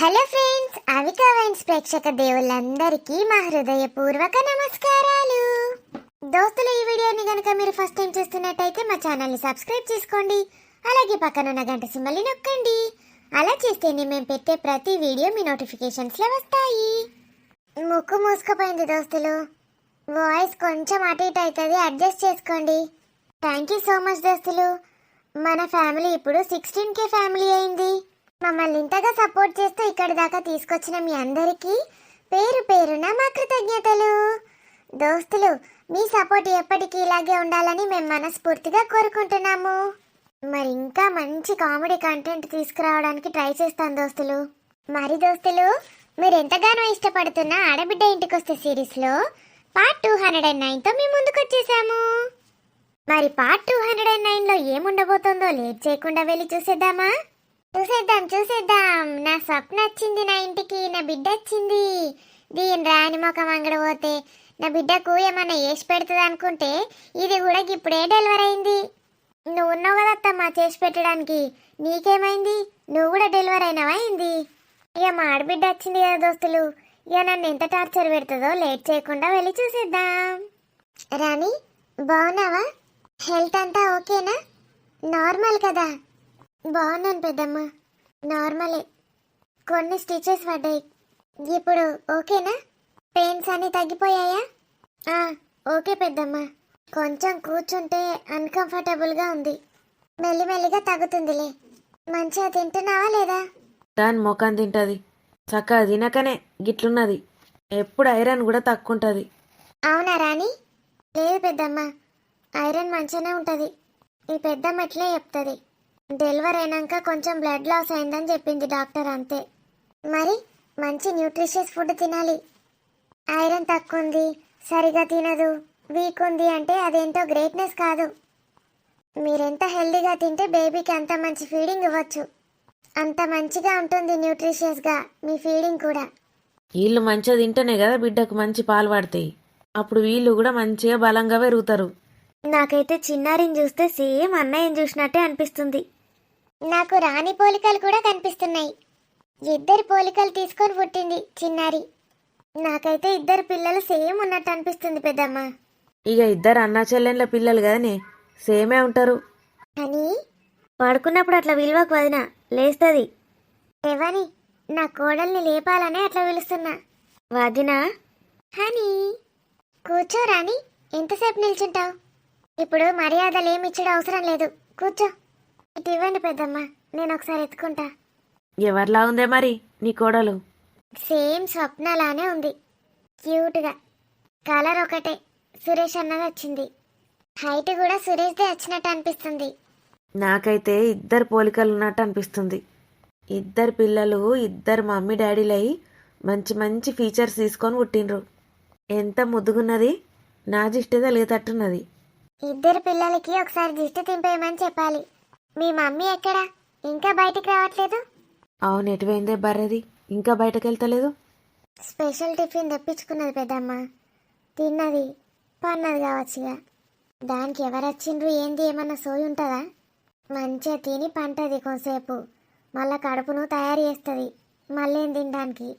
Hello friends, Avika wines ప్రేక్షక దేవుళ్ళందరికీ మా హృదయపూర్వక నమస్కారాలు. దోస్తులు, ఈ వీడియోని కనుక మీరు ఫస్ట్ టైం చూస్తున్నట్టయితే మా ఛానల్ని సబ్స్క్రైబ్ చేసుకోండి. అలాగే పక్కనున్న గంట సింబల్ని నొక్కండి. అలా చేస్తేనే మేము పెట్టే ప్రతి వీడియో మీ నోటిఫికేషన్స్లో వస్తాయి. ముక్కు మూసుకుపోయింది దోస్తులు, వాయిస్ కొంచెం అటు ఇటు అవుతుంది, అడ్జస్ట్ చేసుకోండి. థ్యాంక్ యూ సో మచ్ దోస్తులు. మన ఫ్యామిలీ ఇప్పుడు 16K ఫ్యామిలీ అయింది. మమ్మల్ని ఇంతగా సపోర్ట్ చేస్తూ ఇక్కడి దాకా తీసుకొచ్చిన మీ అందరికీ పేరు పేరున మా కృతజ్ఞతలు. దోస్తులు, మీ సపోర్ట్ ఎప్పటికీ ఇలాగే ఉండాలని మేము మనస్ఫూర్తిగా కోరుకుంటున్నాము. మరి ఇంకా మంచి కామెడీ కంటెంట్ తీసుకురావడానికి ట్రై చేస్తాను దోస్తులు. మరి దోస్తులు, మీరు ఎంతగానో ఇష్టపడుతున్న ఆడబిడ్డ ఇంటికొస్తే సిరీస్లో పార్ట్ 209తో మీ ముందుకు వచ్చేసాము. మరి పార్ట్ 209లో ఏముండబోతుందో లేట్ చేయకుండా వెళ్ళి చూసేద్దామా? చూసేద్దాం. నా స్వప్న వచ్చింది, నా ఇంటికి నా బిడ్డ వచ్చింది. దీని రాని మొఖం అంగడి పోతే నా బిడ్డకు ఏమన్నా వేసి పెడుతుంది అనుకుంటే ఇది కూడా ఇప్పుడే డెలివరీ అయింది. నువ్వు ఉన్నావు కదా అత్తమ్మ చేసి పెట్టడానికి, నీకేమైంది? నువ్వు కూడా డెలివరీ అయినావా అయింది? ఇక మా ఆడబిడ్డ వచ్చింది కదా దోస్తులు, ఇక నన్ను ఎంత టార్చర్ పెడుతుందో లేట్ చేయకుండా వెళ్ళి చూసేద్దాం. రాణి, బాగున్నావా? హెల్త్ అంతా ఓకేనా? నార్మల్ కదా? బాగున్నాను పెద్దమ్మ, నార్మలే. కొన్ని స్టిచెస్ పడ్డాయి, ఇప్పుడు ఓకేనా? పెయిన్స్ అన్నీ తగ్గిపోయాయా? ఓకే పెద్దమ్మ. కొంచెం కూర్చుంటే అన్కంఫర్టబుల్గా ఉంది, మెల్లిమెల్లిగా తగ్గుతుందిలే. మంచిగా తింటున్నావా లేదా? దాని మొఖం తింటది, చక్కగా తినకనే గిట్లున్నది. ఎప్పుడు ఐరన్ కూడా తక్కువ ఉంటుంది. అవునా రాణి? లేదు పెద్దమ్మ, ఐరన్ మంచిగానే ఉంటుంది. ఈ పెద్దమ్మ ఇట్లే చెప్తుంది. డెలివరీ అయినాక కొంచెం బ్లడ్ లాస్ అయిందని చెప్పింది డాక్టర్, అంతే. మరి మంచి న్యూట్రిషియస్ ఫుడ్ తినాలి. ఐరన్ తక్కువ ఉంది, సరిగా తినదు, వీక్ ఉంది అంటే అదేంటో గ్రేట్నెస్ కాదు. మీరెంత హెల్దీగా తింటే బేబీకి అంత మంచి ఫీడింగ్ ఇవ్వచ్చు. అంత మంచిగా ఉంటుంది న్యూట్రిషియస్గా మీ ఫీడింగ్ కూడా. వీళ్ళు మంచిగా తింటేనే కదా బిడ్డకు మంచి పాలు పడతాయి. అప్పుడు వీళ్ళు కూడా మంచిగా బలంగా పెరుగుతారు. నాకైతే చిన్నారిని చూస్తే సేమ్ అన్నయ్యని చూసినట్టే అనిపిస్తుంది. నాకు రాణి పోలికలు కూడా కనిపిస్తున్నాయి. ఇద్దరు పోలికలు తీసుకొని పుట్టింది చిన్నారి. నాకైతే ఇద్దరు పిల్లలు సేమ్ ఉన్నట్టు అనిపిస్తుంది పెద్దమ్మ. ఇక ఇద్దరు అన్నా చెల్లెళ్ళ పిల్లలు కదనే, సేమే ఉంటారు. అని పడుకున్నప్పుడు అట్లా విలువకు వదిన లేస్తుంది. ఎవని నా కోడల్ని లేపాలనే అట్లా పిలుస్తున్నా. వదినా హనీ, కూర్చో రాణి, ఎంతసేపు నిల్చుంటావు? ఇప్పుడు మర్యాదలు ఏమిచ్చడం అవసరం లేదు, కూర్చో. ఇటు ఇవ్వండి పెద్దమ్మ, నేను ఒకసారి ఎత్తుకుంటా. ఎవరిలా ఉందే మరి నీ కోడలు? సేమ్ స్వప్నలానే ఉంది, క్యూట్గా. కలర్ ఒకటే, సురేష్ అన్నది వచ్చింది. హైట్ కూడా సురేష్దే వచ్చినట్టు అనిపిస్తుంది. నాకైతే ఇద్దరు పోలికలు ఉన్నట్టు అనిపిస్తుంది. ఇద్దరు పిల్లలు ఇద్దరు మమ్మీ డాడీలై మంచి మంచి ఫీచర్స్ తీసుకొని పుట్టిండ్రు. ఎంత ముద్దుగున్నది, నా దిష్టి తలిగేటట్టున్నది. ఇద్దరు పిల్లలకి ఒకసారి దిష్టి తింపేయమని చెప్పాలి. మీ మమ్మీ ఎక్కడా? ఇంకా బయటికి రావట్లేదు? అవును, ఎటువైందే బర్రెది, ఇంకా బయటకు వెళ్తలేదు. స్పెషల్ టిఫిన్ తెప్పించుకున్నది పెద్దమ్మ, తిన్నది పన్నది కావచ్చుగా. దానికి ఎవరు వచ్చిండ్రు ఏంది ఏమన్నా సోయి ఉంటుందా? మంచిగా తిని పంటది కొంతసేపు, మళ్ళా కడుపును తయారు చేస్తుంది మళ్ళేం తినడానికి.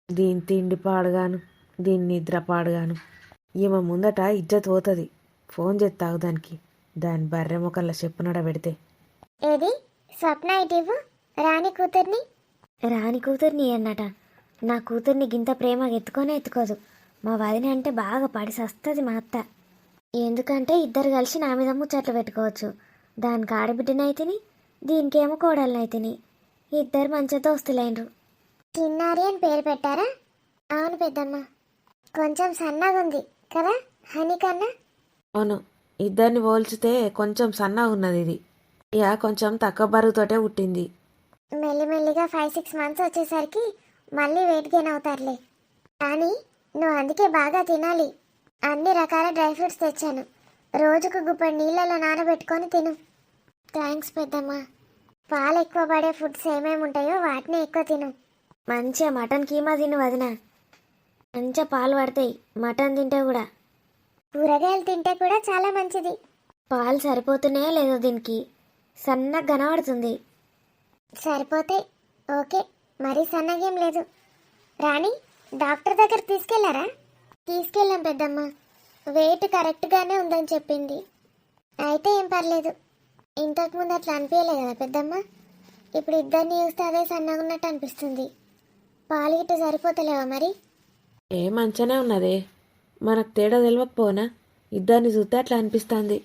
దీని తిండి పాడుగాను, దీని నిద్ర పాడుగాను. ఈమె ముందట ఇజ్జత్ పోతుంది. ఫోన్ చేస్తావు దానికి, దాని బర్రె ముఖంలో చెప్పునడ పెడితే. ఏది స్వప్న ఇటివ్వు, రాణి కూతుర్ని. రాణి కూతుర్ని అన్నట. నా కూతుర్ని గింత ప్రేమగా ఎత్తుకొనే ఎత్తుకోదు. మా వదిన అంటే బాగా పడి సస్తుంది మా అత్త. ఎందుకంటే ఇద్దరు కలిసి నా మీద ముచ్చట్లు పెట్టుకోవచ్చు. దానికి ఆడబిడ్డనైతిని, దీనికేమో కోడలనైతిని. ఇద్దరు మంచి దోస్తులైనరు. చిన్నారి అని పేరు పెట్టారా? అవును పెద్దమ్మ. కొంచెం సన్నగా ఉంది కదా హనీ కన్నా? అవును, ఇద్దరిని పోల్చితే కొంచెం సన్నగా ఉన్నది ఇది. ఇక కొంచెం తక్కువ బరువుతోటే పుట్టింది. మెల్లిమెల్లిగా 5-6 మంత్స్ వచ్చేసరికి మళ్ళీ వెయిట్ గెయిన్ అవుతారులే. కానీ నువ్వు అందుకే బాగా తినాలి. అన్ని రకాల డ్రై ఫ్రూట్స్ తెచ్చాను, రోజుకు గుప్పడి నీళ్ళలో నానబెట్టుకొని తిను. థ్యాంక్స్ పెద్దమ్మ. పాలు ఎక్కువ పడే ఫుడ్స్ ఏమేమి ఉంటాయో వాటిని ఎక్కువ తిను. మంచిగా మటన్ కీమా తిను వదిన, మంచిగా పాలు పడతాయి మటన్ తింటే కూడా. కూరగాయలు తింటే కూడా చాలా మంచిది. పాలు సరిపోతున్నాయో లేదో దీనికి, సన్నగా కనబడుతుంది. సరిపోతాయి, ఓకే. మరీ సన్నగేం లేదు. రాణి, డాక్టర్ దగ్గర తీసుకెళ్లారా? తీసుకెళ్ళాం పెద్దమ్మ. వెయిట్ కరెక్ట్గానే ఉందని చెప్పింది. అయితే ఏం పర్లేదు. ఇంతకుముందు అట్లా అనిపించలే కదా పెద్దమ్మ. ఇప్పుడు ఇద్దరిని చూస్తే అదే సన్నగా ఉన్నట్టు అనిపిస్తుంది. పాలు గిట్ట సరిపోతలేవా మరి? ఏ మంచనే ఉన్నదే, మనకు తేడా తెలియకపోనా ఇద్దరిని చూస్తే అట్లా అనిపిస్తుంది.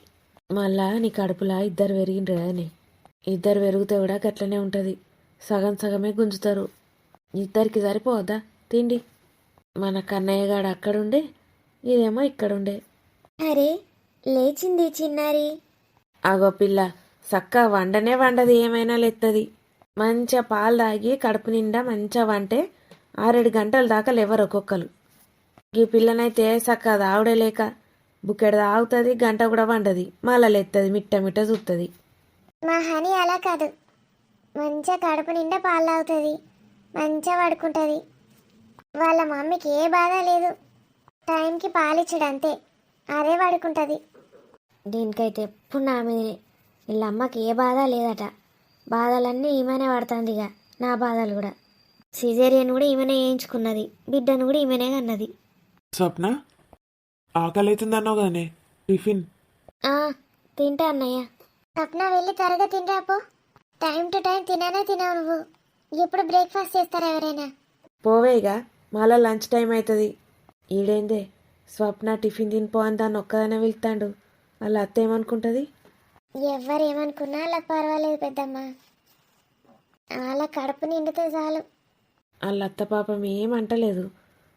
మళ్ళా నీ కడుపులా ఇద్దరు పెరిగిండ్రు అని. ఇద్దరు పెరిగితే కూడా గట్లనే ఉంటుంది. సగం సగమే గుంజుతారు. ఇద్దరికి సరిపోవద్దా తిండి? మన కన్నయ్య గాడు అక్కడుండే, ఇదేమో ఇక్కడుండే. అరే, లేచింది చిన్నారి. అగో పిల్ల సక్క వండనే వండది, ఏమైనా లేత్తది. మంచిగా పాలు తాగి కడుపు నిండా మంచిగా వంటే 6-7 గంటల దాకా లేవరు ఒక్కొక్కరు. ఈ పిల్లనైతే సక్క తావుడే లేక బుక్కెడు తాగుతుంది, గంట కూడా వండది, మళ్ళా లేత్తది, మిట్ట మిట్ట చూస్తుంది. మా హనీ అలా కాదు. మంచిగా కడుపు నిండా పాలు తాగుతుంది, మంచిగా పడుకుంటుంది. వాళ్ళ మమ్మీకి ఏ బాధ లేదు. టైంకి పాలిచ్చుడు అంతే, అదే పడుకుంటుంది. దీనికైతే ఎప్పుడు నా మీదనే. వీళ్ళ అమ్మకి ఏ బాధ లేదట. బాధలన్నీ ఈమెనే పడుతుంది. ఇక నా బాధలు కూడా. సిజేరియన్ కూడా ఈమెనే వేయించుకున్నది, బిడ్డను కూడా ఈమెనే కన్నది. స్వప్న, ఆకలి అవుతుందన్నావు కదనే, టిఫిన్. తింటా అన్నయ్య. స్వప్న, వెళ్ళి త్వరగా తినరాపో. టైం టు టైం తిననే తినవు నువ్వు. ఎప్పుడు బ్రేక్ఫాస్ట్ చేస్తారా ఎవరైనా? పోవేగా, మళ్ళా లంచ్ టైం అవుతుంది. ఈడేందే స్వప్న టిఫిన్ తినిపో అని దాన్ని ఒక్కదానే వెళ్తాడు. వాళ్ళ అత్త ఏమనుకుంటుంది? ఎవరేమనుకున్నా అలా పర్వాలేదు పెద్దమ్మ. అలా కడుపు నిండితే చాలు. వాళ్ళ అత్త పాపం ఏమంటలేదు.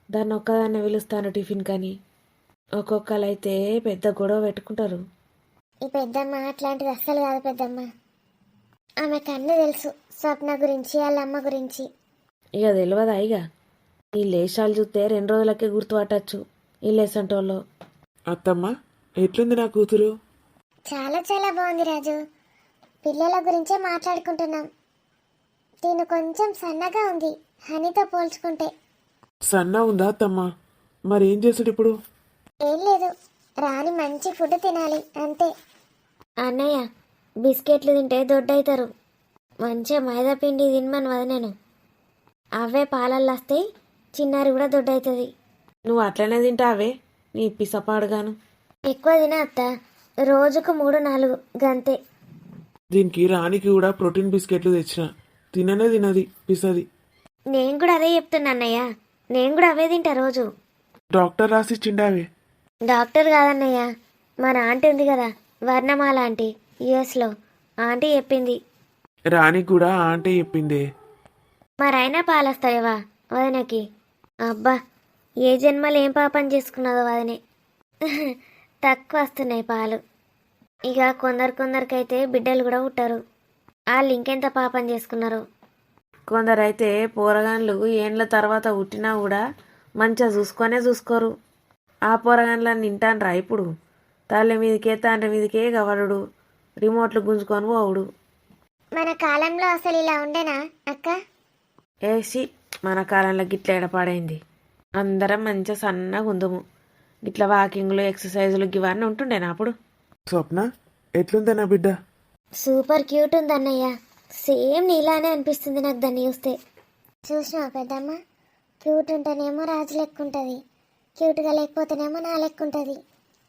దాన్ని ఒక్కదాన్నే పిలుస్తాను టిఫిన్ కానీ. ఒక్కొక్కరైతే పెద్ద గొడవ పెట్టుకుంటారు. ఈ పెద్దమ్మ అట్లాంటిది అస్సలు కాదు పెద్దమ్మ. ఆమెకు అన్నీ తెలుసు, స్వప్న గురించి, వాళ్ళ అమ్మ గురించి. ఇక తెలియదా? ఇక ఈ లేశాలు చూస్తే 2 రోజులకే గుర్తుపట్టచ్చు ఈ లేసంటోళ్ళు. అత్తమ్మ, ఎట్లుంది నా కూతురు? చాలా చాలా బాగుంది రాజు. పిల్లల గురించే మాట్లాడుకుంటున్నాం. తిను కొంచెం సన్నగా ఉంది హనీతో పోల్చుకుంటే. సన్న ఉందా అత్తమ్మ? మరేం చేసుడు ఇప్పుడు? ఏం లేదు, రాని మంచి ఫుడ్ తినాలి అంతే. అన్నయ్య, బిస్కెట్లు తింటే దొడ్డవుతారు. మంచిగా మైదా పిండి తినమని వదిలేను. అవే పాలల్లో వస్తాయి, చిన్నారి కూడా దొడ్డవుతుంది. నువ్వు అట్లనే తింటావే నీ పిసపాడుగాను. ఎక్కువ తిన అత్త, రోజుకు 3-4 గంతే. దీనికి రానికి కూడా ప్రోటీన్ బిస్కెట్లు తెచ్చిన, తిననే తినది, పిసది. నేను కూడా అదే చెప్తున్నా అన్నయ్య. నేను కూడా అవే తింటా రోజు. డాక్టర్ రాసి చిండావే. డాక్టర్ కాదన్నయ్య, మన ఆంటీ ఉంది కదా, వర్ణమాల ఆంటీ, యుఎస్లో. ఆంటీ చెప్పింది. రానికి కూడా ఆంటీ చెప్పిందే. మరైనా పాలొస్తాయవా వదనకి? అబ్బా, ఏ జన్మలు ఏం పాపం చేసుకున్నదో వదనే. తక్కువ వస్తున్నాయి పాలు. ఇక కొందరికైతే బిడ్డలు కూడా పుట్టరు. వాళ్ళు ఇంకెంత పాపం చేసుకున్నారు. కొందరైతే పోరగాన్లు ఏండ్ల తర్వాత పుట్టినా కూడా మంచిగా చూసుకోరు. ఆ పోరగాన్లని తింటాన్రా ఇప్పుడు? తల్లి మీదకే తండ్రి మీదకే గవరుడు, రిమోట్లు గుంజుకొని పోవుడు. మన కాలంలో అసలు ఇలా ఉండేనా అక్క? ఏసి మన కాలంలో గిట్ల ఎడపాడైంది. అందరం మంచిగా సన్నగా ఉందము. గిట్ల వాకింగ్లు, ఎక్సర్సైజులు ఇవన్నీ ఉంటుండేనా అప్పుడు? స్వప్న, ఎట్లుందా నా బిడ్డ? సూపర్ క్యూట్ ఉంది అన్నయ్య. సేమ్ నీలానే అనిపిస్తుంది నాకు దాన్ని చూస్తే. చూసినా పెద్దమ్మ, క్యూట్ ఉంటేనేమో రాజు లెక్క ఉంటుంది, క్యూట్గా లేకపోతేనేమో నా లెక్క ఉంటుంది.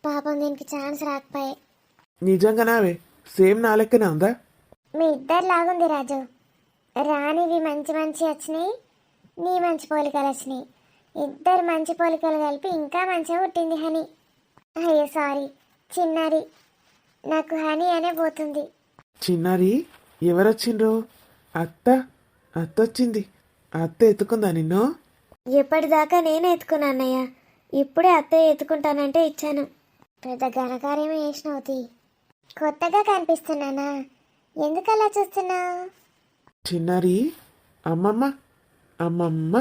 పాపం దీనికి ఛాన్స్ రాకపోయే. నిజంగానావే సేమ్ నా లెక్కనే ఉందా? మీ ఇద్దరు లాగుంది రాజు. రానివి మంచి మంచి వచ్చినాయి, నీ మంచి పోలికలు వచ్చినాయి. ఇద్దరు మంచి పోలికలు కలిపి ఇంకా మంచిగా పుట్టింది హనీ. అయ్యో సారీ, చిన్నారి. నాకు హనీ అనే పోతుంది. చిన్నారి, ఎవరొచ్చిండ్రు? అత్త వచ్చింది. అత్త ఎత్తుకుందా నిన్ను? ఎప్పటిదాకా నేనే ఎత్తుకున్నా అన్నయ్య. ఇప్పుడే అత్తయ్య ఎత్తుకుంటానంటే ఇచ్చాను. పెద్ద ఘనకార్యమే చేసినవుతి. కొత్తగా కనిపిస్తున్నానా? ఎందుకలా చూస్తున్నావు? చిన్నారి, అమ్మమ్మ.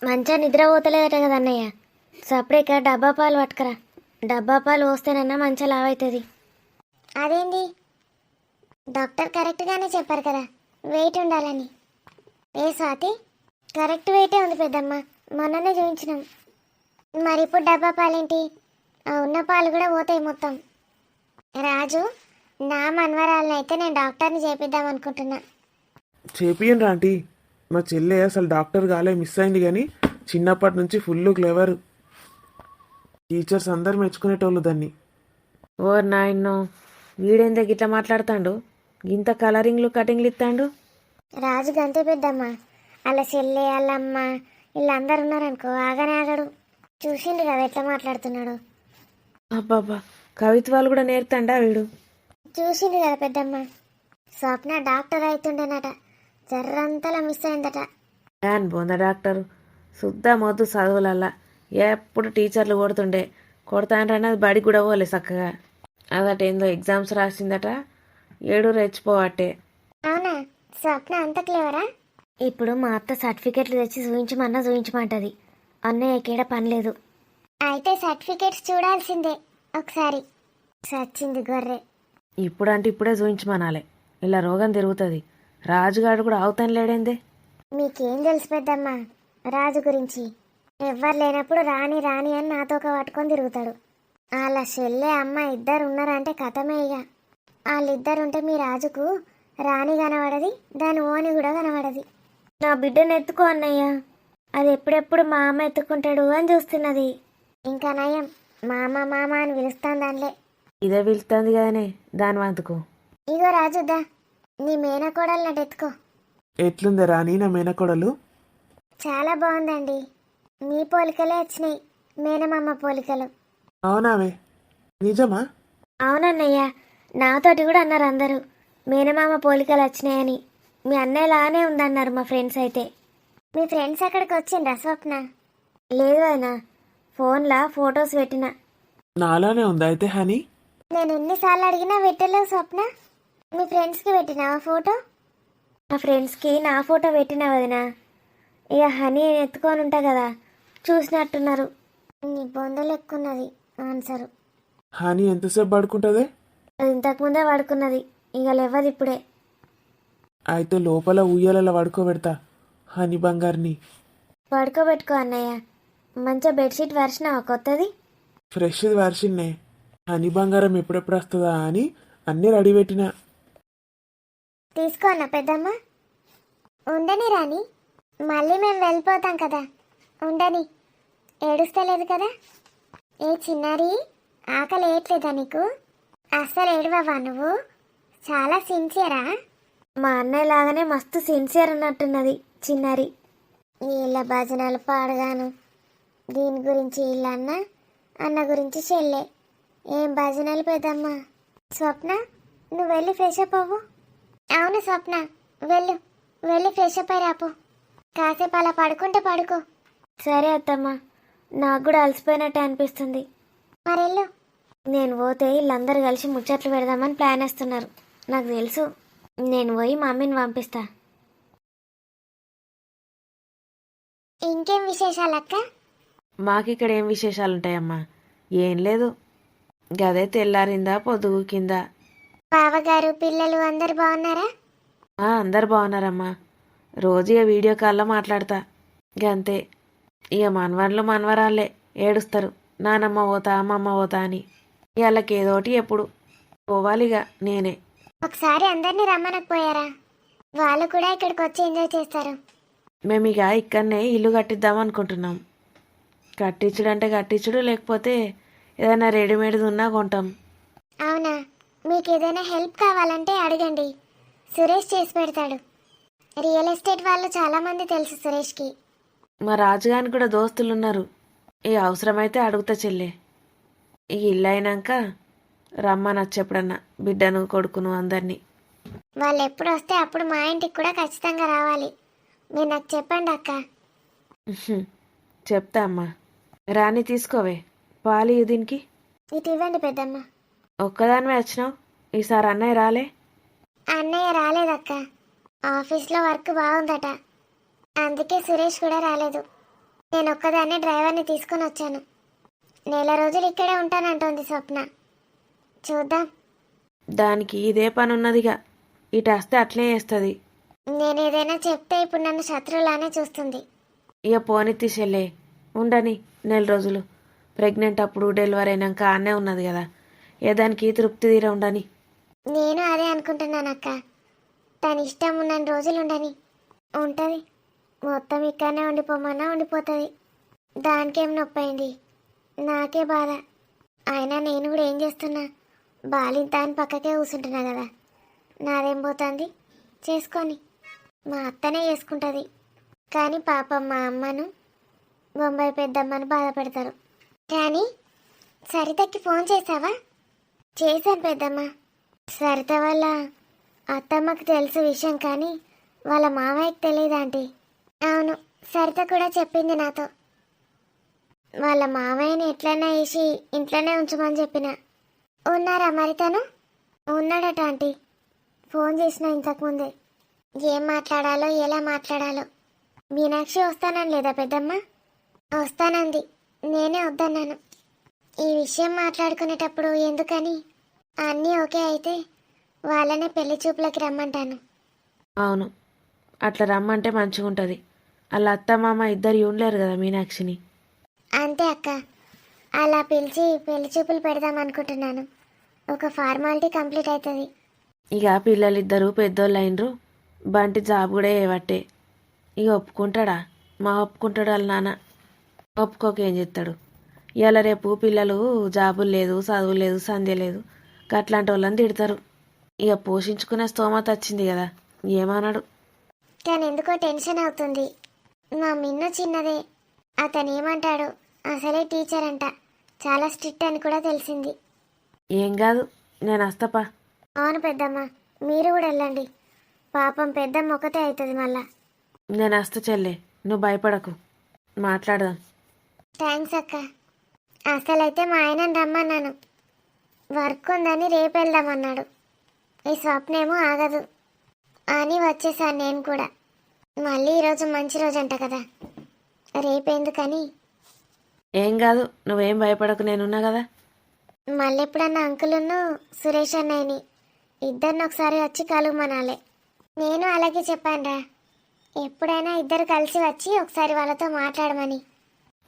మంచిగా నిద్ర పోతలేదట కదా అన్నయ్య. సపరేట్గా డబ్బా పాలు పట్టుకరా. డబ్బా పాలు పోస్తేనన్నా మంచిగా లావవుతుంది. అదేంటి, డాక్టర్ కరెక్ట్గానే చెప్పారు కదా వెయిట్ ఉండాలని. ఏ స్వాతి, కరెక్ట్ వెయిటే ఉంది పెద్దమ్మ, మొన్ననే చూపించినాం. మరి ఇప్పుడు డబ్బా పాలేంటి? ఆ ఉన్న పాలు కూడా పోతాయి మొత్తం. రాజు, నా మనవరాలను అయితే నేను డాక్టర్ని చేపిద్దాం అనుకుంటున్నా. చేపియండి ఆంటీ, మా చెల్లె అసలు డాక్టర్ కాలే మిస్ అయింది కానీ చిన్నప్పటి నుంచి ఫుల్ క్లెవర్. టీచర్స్ అందరు మెచ్చుకునేటోళ్ళు దాన్ని. ఓ నాయన్నో, వీడేందే గిట్లా మాట్లాడుతాండు, ఇంత కలరింగ్లు కటింగ్లు ఇస్తాండు. రాజు గంతే పెద్దమ్మ, వాళ్ళ చెల్లె వాళ్ళ అమ్మ వీళ్ళందరు ఉన్నారనుకో ఆగానే ఆగడు. చూసిండు కదా ఎట్లా మాట్లాడుతున్నాడు. అబ్బాబ్బా, కవిత్వాలు కూడా నేర్తాండా వీడు. చూసిండు కదా పెద్దమ్మ, స్వప్న డాక్టర్ అవుతుండేనట, జర్రంతలా మిస్ అయిందట. యాన్ బోంద డాక్టరు శుద్ధ మొద్దు చదువులల్లా ఎప్పుడు టీచర్లు కొడుతుండే, కొడతాండ్రన్నది బడికి కూడా పోలే చక్కగా. అదటేందో ఎగ్జామ్స్ రాసిందట, ఏడు రెచ్చిపోవట్టే. అవునా, స్వప్న అంత క్లేవరా? ఇప్పుడు మా అత్త సర్టిఫికెట్లు తెచ్చి చూయించమన్నా చూయించమంటది. అన్నయ్యకేడ పని లేదు. అయితే సర్టిఫికెట్స్ చూడాల్సిందే ఒకసారి. సచ్చింది గొర్రె. ఇప్పుడంటే ఇప్పుడే చూయించమనాలే, ఇలా రోగం తిరుగుతుంది. రాజుగాడు కూడా అవుతాను లేడేందే. మీకేం తెలుసు పెద్దమ్మ రాజు గురించి? ఎవ్వరు లేనప్పుడు రాణి రాణి అని నాతోక పట్టుకొని తిరుగుతాడు. వాళ్ళ చెల్లె అమ్మ ఇద్దరు ఉన్నారంటే కథమే ఇక. వాళ్ళిద్దరుంటే మీ రాజుకు రాణి కనబడది, దాని ఓని కూడా కనబడది. నా బిడ్డను ఎత్తుకో అన్నయ్య, అది ఎప్పుడెప్పుడు మా అమ్మ ఎత్తుకుంటాడు అని చూస్తున్నది. ఇంకా నయం, మామ మామ అని పిలుస్తాను దానిలే. ఇదే పిలుస్తుంది కదనే దాని వంతుకు. ఇగో రాజుద్దా, నీ మేనకోడలు నటు ఎత్తుకో. ఎట్లుంది రాని నా మేనకోడలు? చాలా బాగుందండి, మీ పోలికలే వచ్చినాయి, మేనమామ పోలికలు. అవునావే, నిజమా? అవునన్నయ్య, నాతోటి కూడా అన్నారు అందరూ మేనమామ పోలికలు వచ్చినాయని. మీ అన్నయ్యలానే ఉందన్నారు మా ఫ్రెండ్స్ అయితే. మీ ఫ్రెండ్స్ అక్కడికి వచ్చిండ్రా స్వప్న? లేదు అయినా ఫోన్లో ఫొటోస్ పెట్టిన. నాలానే ఉందా అయితే హనీ? నేను ఎన్నిసార్లు అడిగినా పెట్టలేవు స్వప్న. మీ ఫ్రెండ్స్కి పెట్టినావా ఫోటో? మా ఫ్రెండ్స్కి నా ఫోటో పెట్టినా వదినా. ఇక హనీ ఎత్తుకొని ఉంటా కదా, చూసినట్టున్నారు. నీ బొందలు ఎక్కున్నది ఆన్సరు. హనీ ఎంతసేపు పడుకుంటుంది? అది ఇంతకుముందే పడుకున్నది, ఇక లేవదు ఇప్పుడే. అయితే లోపల ఉయ్యాలలో పడుకోబెడతా హనీ బంగారిని. పడుకోబెట్టుకో అన్నయ్య. మంచిగా బెడ్షీట్ వర్షినావా కొత్తది? ఫ్రెష్ వర్షన్నే. హనీ బంగారం ఎప్పుడెప్పుడు వస్తుందా అని అన్నీ రెడీ పెట్టినా. తీసుకో అన్న పెద్దమ్మ. ఉండని రాని, మళ్ళీ మేము వెళ్ళిపోతాం కదా. ఉండని, ఏడుస్తలేదు కదా. ఏ చిన్నారి, ఆకలి వేయట్లేదా నీకు? అస్సలు ఏడవవా నువ్వు? చాలా సిన్సియరా? మా అన్నయ్య లాగానే మస్తు సిన్సియర్ అన్నట్టున్నది చిన్నారి. వీళ్ళ భజనలు పాడగాను, దీని గురించి వీళ్ళన్న, అన్న గురించి చెల్లె. ఏం భజనలు పెద్దమ్మ. స్వప్న, నువ్వు వెళ్ళి ఫ్రెష్ అప్ అవ్వు. అవును స్వప్న, వెళ్ళు, వెళ్ళి ఫ్రెష్ అప్ అయి రాపో. కాసేపు అలా పడుకుంటే పడుకో. సరే అత్తమ్మ, నాకు కూడా అలసిపోయినట్టే అనిపిస్తుంది. మరెళ్ళు. నేను పోతే వీళ్ళందరూ కలిసి ముచ్చట్లు పెడదామని ప్లాన్ వేస్తున్నారు. నాకు తెలుసు, నేను పోయి మా మమ్మీని పంపిస్తా. ఇంకేం విశేషాలు అక్క? మాకిక్కడ ఏం విశేషాలు ఉంటాయమ్మా, ఏం లేదు. గదే తెల్లారిందా పొద్దుగు కింద. బావగారు పిల్లలు అందరు బాగున్నారా? అందరు బాగున్నారమ్మా. రోజు ఇక వీడియో కాల్లో మాట్లాడతా, గంతే. ఇక మనవన్లు మనవరాళ్ళే ఏడుస్తారు, నానమ్మ పోతా అమ్మమ్మ పోతా అని. వాళ్ళకి ఏదోటి ఎప్పుడు పోవాలిగా నేనే. ఒకసారి అందరినీ రమ్మనకపోయారా? వాళ్ళు కూడా ఇక్కడికి వచ్చి ఎంజాయ్ చేస్తారు. మేము ఇక ఇక్కడనే ఇల్లు కట్టిద్దాం అనుకుంటున్నాం. కట్టించుడు అంటే కట్టించుడు, లేకపోతే ఏదైనా రెడీమేడ్ది ఉన్నా కొంటాం. అవునా, మీకు ఏదైనా హెల్ప్ కావాలంటే అడగండి, సురేష్ చేసి పెడతాడు. రియల్ ఎస్టేట్ వాళ్ళు చాలామంది తెలుసు సురేష్కి. మా రాజుగానికి కూడా దోస్తులు ఉన్నారు. ఈ అవసరమైతే అడుగుతా చెల్లె. ఈ ఇల్లు అయినాక రమ్మని వచ్చేప్పుడన్నా బిడ్డను కొడుకును అందరినీ. వాళ్ళు ఎప్పుడు వస్తే అప్పుడు మా ఇంటికి కూడా ఖచ్చితంగా రావాలి. మీరు నాకు చెప్పండి అక్క. చెప్తా అమ్మా. రాని తీసుకోవే పాలు దీనికి. ఇటు ఇవ్వండి పెద్దమ్మ. ఒక్కదానివే వచ్చినావు, ఈసారి అన్నయ్య రాలే? అన్నయ్య రాలేదక్క, ఆఫీస్లో వర్క్ బాగుందట, అందుకే సురేష్ కూడా రాలేదు. నేను ఒక్కదాన్నే డ్రైవర్ని తీసుకొని వచ్చాను. నెల రోజులు ఇక్కడే ఉంటానంటోంది స్వప్న. చూద్దాం. దానికి ఇదే పని ఉన్నదిగా, ఇటు వస్తే అట్లే చేస్తుంది. నేను ఏదైనా చెప్తే ఇప్పుడు నన్ను శత్రువులానే చూస్తుంది. ఇక పోనెత్తి చెల్లే, ఉండని నెల రోజులు. ప్రెగ్నెంట్ అప్పుడు డెలివరీ అయినాక అన్నే ఉన్నది కదా, ఏ దానికి తృప్తి తీర ఉండని. నేను అదే అనుకుంటున్నాను అక్క. తన ఇష్టం ఉన్నన్ని రోజులు ఉండని. ఉంటుంది. మొత్తం ఇక్కడనే ఉండిపోమన్నా ఉండిపోతుంది. దానికేం నొప్పి అయింది, నాకే బాధ. అయినా నేను కూడా ఏం చేస్తున్నా, బాలింత అని పక్కకే కూర్చుంటున్నా కదా, నాదేం పోతుంది చేసుకొని. మా అత్తనే చేసుకుంటుంది. కానీ పాపం మా అమ్మను, బొంబాయి పెద్దమ్మను బాధ పెడతారు. కానీ సరితకి ఫోన్ చేసావా? చేశాను పెద్దమ్మ. సరిత వాళ్ళ అత్తమ్మకు తెలుసు విషయం, కానీ వాళ్ళ మామయ్యకి తెలియదు ఆంటీ. అవును, సరిత కూడా చెప్పింది నాతో. వాళ్ళ మామయ్యని ఎట్లైనా వేసి ఇంట్లోనే ఉంచమని చెప్పిన. ఉన్నారా మరి తను? ఉన్నాడట ఆంటీ. ఫోన్ చేసిన ఇంతకుముందే. ఏం మాట్లాడాలో ఎలా మాట్లాడాలో. మీనాక్షి వస్తానని లేదా పెద్దమ్మ? వస్తానంది, నేనే వద్దన్నాను. ఈ విషయం మాట్లాడుకునేటప్పుడు ఎందుకని అన్నీ ఓకే అయితే వాళ్ళనే పెళ్లి చూపులకి రమ్మంటాను. అవును, అట్లా రమ్మంటే మంచిగా ఉంటుంది. వాళ్ళ అత్త మామ ఇద్దరు ఉండలేరు కదా మీనాక్షిని. అంతే అక్క, అలా పిలిచి పెళ్లి చూపులు పెడదాం అనుకుంటున్నాను. ఒక ఫార్మాలిటీ కంప్లీట్ అవుతుంది. ఇక పిల్లలిద్దరూ పెద్దోళ్ళు అయినరు. బంటి జాబ్ కూడా చేయబట్టే. ఇక ఒప్పుకుంటాడా? మా ఒప్పుకుంటాడు వాళ్ళ నాన్న. ఒప్పుకోక ఏం చేస్తాడు? ఇవాళ రేపు పిల్లలు జాబులు లేదు, చదువు లేదు, సంధ్య లేదు, అట్లాంటి వాళ్ళని తిడతారు. ఇక పోషించుకునే స్తోమత వచ్చింది కదా, ఏమన్నాడు? కానీ ఎందుకో టెన్షన్ అవుతుంది. మా మిన్ను చిన్నదే, అతను ఏమంటాడు? అసలే టీచర్ అంట, చాలా స్ట్రిక్ట్ అని కూడా తెలిసింది. ఏం కాదు, నేను వస్తాపా. అవును పెద్దమ్మ, మీరు కూడా వెళ్ళండి. పాపం పెద్దమ్మ ఒకతే అవుతుంది మళ్ళా. నేను వస్తా చెల్లె, నువ్వు భయపడకు, మాట్లాడదాం. థ్యాంక్స్ అక్క. అసలైతే మా ఆయనని రమ్మన్నాను, వర్క్ ఉందని రేపు వెళ్దామన్నాడు. ఈ స్వప్నేమో ఆగదు అని వచ్చేసాను నేను కూడా. మళ్ళీ ఈరోజు మంచి రోజు అంట కదా, రేపెందుకని. ఏం కాదు, నువ్వేం భయపడకు, నేనున్నా కదా. మళ్ళీ ఎప్పుడన్నా అంకులును సురేష్ అన్నయ్యని ఇద్దరిని ఒకసారి వచ్చి కలుగుమనాలే. నేను అలాగే చెప్పానురా, ఎప్పుడైనా ఇద్దరు కలిసి వచ్చి ఒకసారి వాళ్ళతో మాట్లాడమని.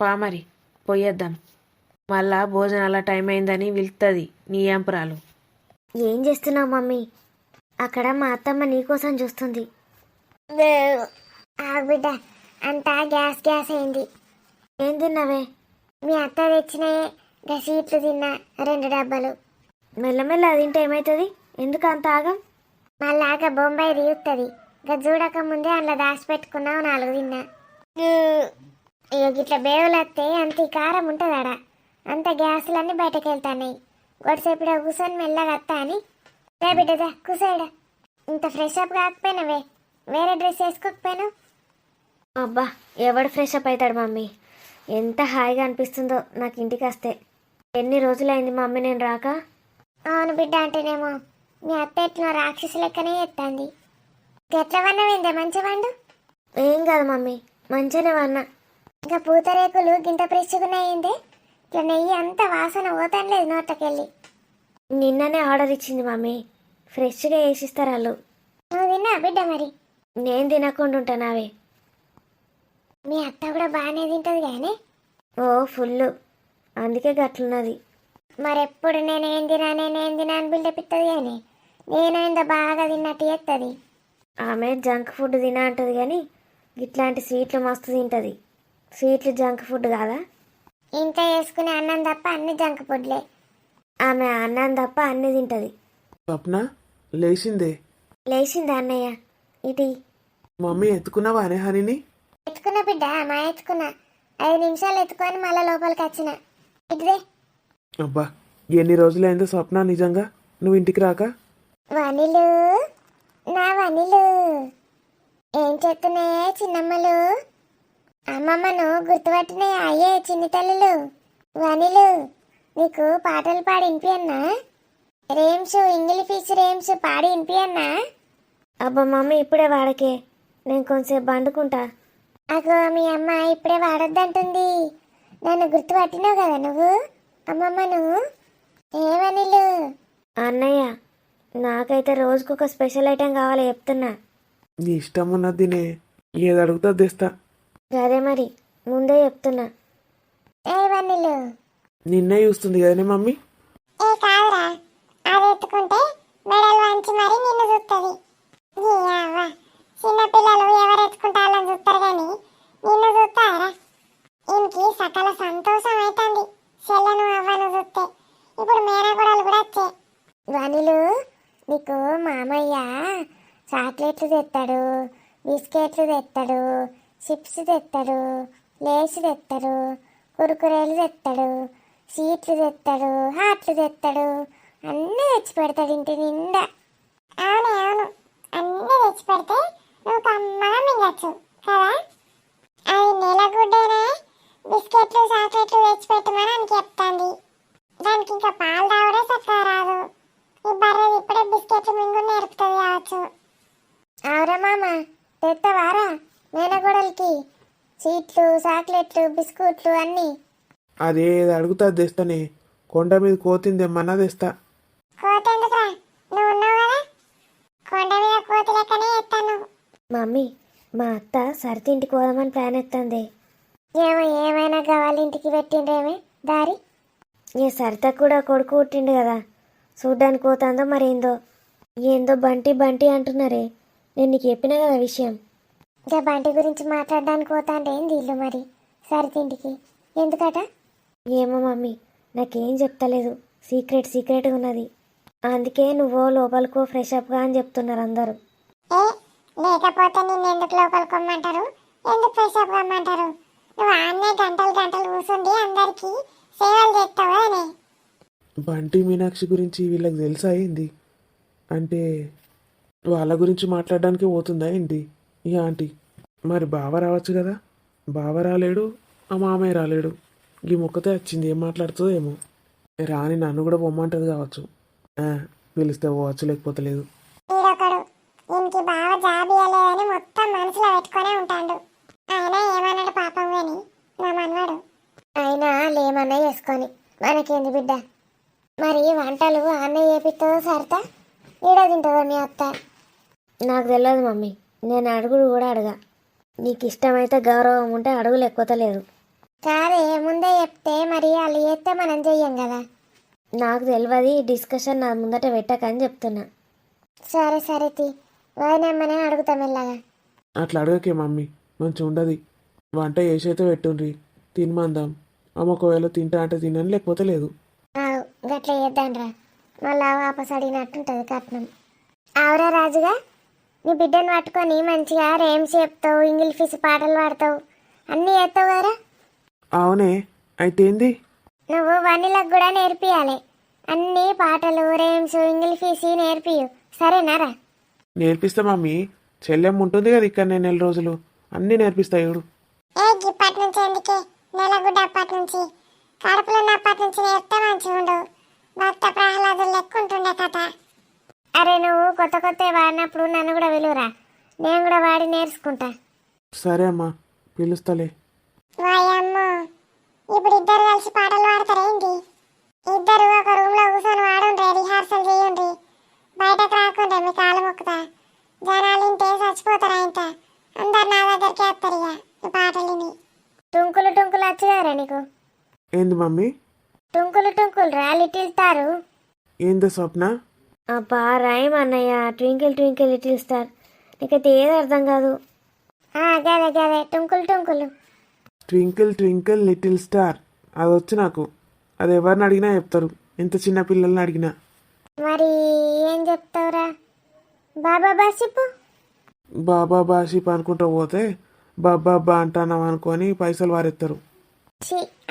పా మరి పోయేద్దాం. మళ్ళా భోజనాల టైం అయిందని వెళ్తుంది నీ ఏంపురాలు. ఏం చేస్తున్నావు మమ్మీ? అక్కడ మా అత్తమ్మ నీకోసం చూస్తుంది. ఆగు బిడ్డ, అంతా గ్యాస్ గ్యాస్ అయింది. ఏం తిన్నావే? మీ అత్త తెచ్చినాయే గా సీట్లు తిన్నా, 2 డబ్బాలు. మెల్లమెల్ల తింటే ఏమవుతుంది? ఎందుకు అంత ఆగం? మళ్ళాగా బొంబాయి తీయుతుంది. గా చూడక ముందే అందులో దాచిపెట్టుకున్నావు 4 తిన్నా. ఇక ఇట్లా బేవులు వస్తే అంత కారం ఉంటుందాడా, అంత గ్యాసులన్నీ బయటకు వెళ్తాయి. గొడసేపుడ కూర్చొని మెల్లగా వస్తా అని. రే బిడ్డదా కూసాడా, ఇంత ఫ్రెష్ అప్ కాకపోయినావే, వేరే డ్రెస్ వేసుకోకపోయినావు? అబ్బా, ఎవడు ఫ్రెష్ అప్ అవుతాడు మమ్మీ? ఎంత హాయిగా అనిపిస్తుందో నాకు ఇంటికి వస్తే. ఎన్ని రోజులైంది మమ్మీ నేను రాక. అవును బిడ్డ, అంటేనేమో మీ అత్త ఎట్లా రాక్షసు లెక్కనే ఎత్తాంది. ఎట్లా వన్నవేందే మంచి వండు? ఏం కాదు మమ్మీ, మంచిగానే వన్నా. ఇంకా పూతరేకులు గింత ప్రెచ్చుకున్నాయిందే, ఇట్లా నెయ్యి అంత వాసన పోతానులేదు నోట్లకెళ్ళి. నిన్ననే ఆర్డర్ ఇచ్చింది మమ్మీ, ఫ్రెష్గా వేసిస్తారు వాళ్ళు. నువ్వు తిన్నా బిడ్డ మరి? నేను తినకుండా ఉంటానావే. మీ అత్త కూడా బాగానే తింటుంది కానీ. ఓ ఫుల్, అందుకే గట్లున్నది. మరెప్పుడు నేనేం తినా అని బిల్డప్ ఇస్తుంది కానీ నేను ఇంత బాగా తిన్నట్టు చేస్తుంది. ఆమె జంక్ ఫుడ్ తినా అంటుంది కానీ ఇట్లాంటి స్వీట్లు మస్తు తింటుంది. స్వీట్లు జంక్ ఫుడ్ కాదా? ఇంట్లో వేసుకునే అన్నం తప్ప అన్ని జంక్ ఫుడ్లే. ఆమె అన్నం తప్ప అన్ని తింటుంది. స్వప్న లేచిందే? లేచిందా అన్నయ్య? ఇటీ మమ్మీ ఎత్తుకున్నావా అనే హరిని? ఎత్తుకున్న బిడ్డ, మా ఎత్తుకున్నా. 5 నిమిషాలు ఎత్తుకొని మళ్ళీ లోపలికి వచ్చిన. ఇటుదే. అబ్బా, ఎన్ని రోజులైందో స్వప్న నిజంగా నువ్వు ఇంటికి రాక? వనిలు, నా వనిలు, ఏం చేస్తున్నాయే చిన్నమ్మలు? అమ్మమ్మను గుర్తుపట్టినాయి అయ్యే చిన్ని తల్లులు. వనిలు, నీకు పాటలు పాడి వినిపియన్నా? రేమ్స్, ఇంగ్లీష్ రేమ్స్ పాడి వినిపియన్నా? అబ్బా మమ్మీ, ఇప్పుడే వాడకే, నేను కొంచెంసేపు పండుకుంటా. అగో మీ అమ్మ ఇప్పుడే వాడొద్దంటుంది. నన్ను గుర్తుపట్టినావు కదా నువ్వు అమ్మమ్మను. ఏమనిలు? అన్నయ్య, నాకైతే రోజుకొక స్పెషల్ ఐటెం కావాలి చెప్తున్నా. నీ ఇష్టం ఉన్నది తినే, ఏది అడుగుతా తెస్తా. అదే మరి, ముందే చెప్తున్నా. ఏమనిలు? నిన్నే చూస్తుంది కదనే మమ్మీ. ఏ కాదురా, అది ఎత్తుకుంటే మెడలు వంచి మరి నిన్ను చూస్తుంది. చిన్నపిల్లలు ఎవరు ఎత్తుకుంటారని చూస్తారు కానీ బిస్కెట్లు తెస్తాడు, చిప్స్ తెస్తాడు, లేస్ తెస్తాడు, కురుకురేలు తెస్తాడు, సీట్లు తెస్తాడు, హాట్లు తెస్తాడు, అన్నీ తెచ్చి పెడతాడు ఇంటి నిండా. అవును అవును, అన్నీ తెచ్చి పెడితే నువ్వు కమ్మగా మింగచ్చు కదా. అవి నెలగుడ్డేనే బిస్కెట్లు చాక్లెట్లు తెచ్చి పెట్టమని అని చెప్తాంది. దానికి ఇంకా పాలు తాగడే చక్కగా రాదు. ఈ బర్రెది ఇప్పుడే బిస్కెట్లు మింగు నేర్పుతుంది కావచ్చు. అవురా మామ, తెత్తవారా మేనగోడలకి సీట్లు చాక్లెట్లు బిస్కుట్లు అన్నీ? అదే అడుగుతా తెస్తానే. కొండ మీద కోతింది ఏమన్నా తెస్తా. కోత ఎందుకురా, నువ్వు ఉన్నావు కదా. కొండ మీద కోతి లెక్కనే ఎత్తాను. మమ్మీ, మా అత్త సరితి ఇంటికి పోదామని ప్లాన్ ఎత్తంది. ఏమైనా కావాలి ఇంటికి పెట్టిండ్రేమే దారి. ఈ సరిత కూడా కొడుకు పుట్టిండు కదా, చూడ్డానికి పోతుందో మరేందో. ఏందో బంటి బంటి అంటున్నారే, నేను నీకు చెప్పినా కదా విషయం. ఇంకా బంటి గురించి మాట్లాడడానికి పోతాంటే ఏంది ఇల్లు మరి సరితింటికి ఎందుకట? ఏమో మమ్మీ, నాకేం చెప్తలేదు, సీక్రెట్గా ఉన్నది. అందుకే నువ్వు లోపలికో ఫ్రెష్ అప్గా అని చెప్తున్నారు అందరూ. ఏ లేకపోతే నిన్ను ఎందుకు లోపలికి కొమ్మంటారు, ఎందుకు ఫ్రెష్ అప్ కమ్మంటారు? నువ్వు ఆన్నే గంటలు గంటలు కూర్చుండి అందరికి సేవలు చేస్తావు కదనే. బంటి మీనాక్షి గురించి వీళ్ళకి తెలుసా ఏంది? అంటే వాళ్ళ గురించి మాట్లాడడానికి పోతుందా ఏంటి ఈ ఆంటీ? మరి బావ రావచ్చు కదా, బావ రాలేడు, ఆ మామయ్య రాలేడు, ఈ మొక్కతే వచ్చింది, ఏం మాట్లాడుతుందో ఏమో. రాని నన్ను కూడా పొమ్మంటది కావచ్చు. పిలిస్తే పోవచ్చు, లేకపోతే లేదు. ఈడొకడు ఇంటికి బాగా జాబ్ ఇవ్వలేదని మొత్తం మనసులో పెట్టుకునే ఉంటాడు. ఆయన ఏమన్నాడు పాపం కానీ నా మనవాడు. అయినా లేమన్నా చేసుకొని మనకేంది బిడ్డ. మరి వంటలు అన్నయ్య చేపిస్తుందో సరితా, ఈడ తింటుందో మీ అత్త? నాకు తెలియదు మమ్మీ, నేను అడుగుడు కూడా అడగా. నీకు ఇష్టమైతే గౌరవం ఉంటే అడుగు, లేకపోతే లేదు. కాదే ముందే చెప్తే మరి వాళ్ళు చేస్తే మనం చెయ్యం కదా. నాకు తెలియదు, డిస్కషన్ నా ముందట పెట్టకని చెప్తున్నా. సరే సరే తీ, వదినమ్మనే అడుగుతాం మెల్లగా. అట్లా అడగకే మమ్మీ, మంచిగా ఉండదు. వంట చేసైతే పెట్టుండ్రి, తినమందాం. అమ్మ ఒకవేళ తింటా అంటే తినని, లేకపోతే లేదు. గట్ల చేద్దాంరా, మళ్ళా వాపస్ అడిగినట్టుంటుంది కట్నం. ఆవురా రాజుగా, నీ బిడ్డను పట్టుకొని మంచిగా రేమ్స్ చెప్తావు, ఇంగిల్ ఫీజు పాటలు పాడతావు, అన్నీ చేస్తావు కదరా. అవునే, అయితే ఏంది? నువ్వు వన్నీలకు కూడా నేర్పియాలి. అన్ని పాటలు రేమ్స్ ఇంగిల్ ఫీజు నేర్పియు, సరేనారా? నేర్పిస్తా మమ్మీ, చెల్లెమ్మ ఉంటుంది కదా ఇక్కడ, నేను 4 రోజులు అన్నీ నేర్పిస్తా. చూడు ఏ ఇప్పటి నుంచి ఎందుకే, నెలగుడ్డ అప్పటి నుంచి, కడుపులో ఉన్నప్పటి నుంచి నేర్పితే మంచిగా ఉండు. భక్త ప్రహ్లాదులు లెక్కుంటుండే కథ. అరే నువ్వు కొత్త కొత్త వాడినప్పుడు నన్ను కూడా విలువరా, నేను కూడా వాడి నేర్చుకుంటా. సరే అమ్మా, పిలుస్తలే. వాయమ్మో, ఇప్పుడు ఇద్దరు కలిసి పాటలు పాడతారేంటి? ఇద్దరు ఒక రూమ్ లో కూర్చొని వాడుండ్రే, రిహార్సల్ చేయండి. బయటకు రాకుండా మీ కాలు మొక్కుతా. జనాలు ఇంటే చచ్చిపోతారా ఇంత, అందరు నా దగ్గరికి వస్తారు ఇక ఈ పాటలిని. టుంకులు టుంకులు వచ్చారా నీకు? ఏంది మమ్మీ? టుంకులు టుంకులు రా లిటిల్ తారు. ఏంది స్వప్న? అబ్బా రాయం అన్నయ్య, ట్వింకిల్ ట్వింకిల్ లిటిల్ స్టార్, నీకైతే ఏది అర్థం కాదు. గదే గదే టుంకులు టుంకులు. ట్వింకిల్ ట్వింకిల్ లిటిల్ స్టార్, అది వచ్చు నాకు. అది ఎవరిని అడిగినా చెప్తారు, ఎంత చిన్న పిల్లల్ని అడిగినా. మరి ఏం చెప్తావురా? బాబా బాసిప్పు. బాబా బాషిప్ అనుకుంటూ పోతే బాబా అంటున్నాం అనుకొని పైసలు వారెత్తారు.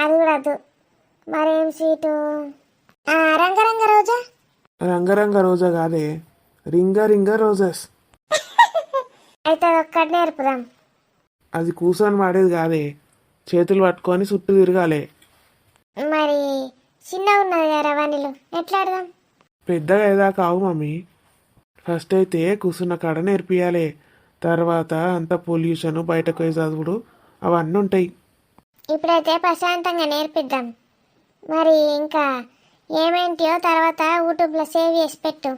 అది కూడా వద్దు. మరేం సీటు? రంగరంగ రోజా. రంగరంగ రోజా కాదే, రింగ రింగ రోజెస్. అయితే ఒక్కటి నేర్పుదాం. అది కూర్చొని వాడేది కాదే, చేతులు పట్టుకొని చుట్టూ తిరగాలి. మరి చిన్న ఉన్నది కదా వనిలు, ఎట్లా ఆడదాం? పెద్దగా ఏదా కావు మమ్మీ. ఫస్ట్ అయితే కూర్చున్న కాడ నేర్పియాలి, తర్వాత అంత పొల్యూషన్, బయటకు పోయి చదువుడు అవన్నీ ఉంటాయి. ఇప్పుడైతే ప్రశాంతంగా నేర్పిద్దాం. మరి ఇంకా ఏమేంటియో తర్వాత యూట్యూబ్లో సేవ్ చేసి పెట్టు,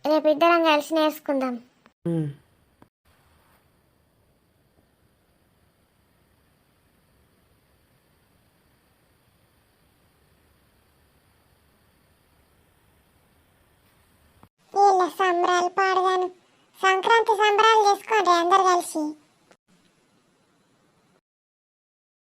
రేపు ఇద్దరం కలిసి నేర్చుకుందాం. ఉమ్. వీళ్ళ సంబరాలు పాడగాను, సంక్రాంతి సంబరాలు చేసుకోండి అందరు కలిసి.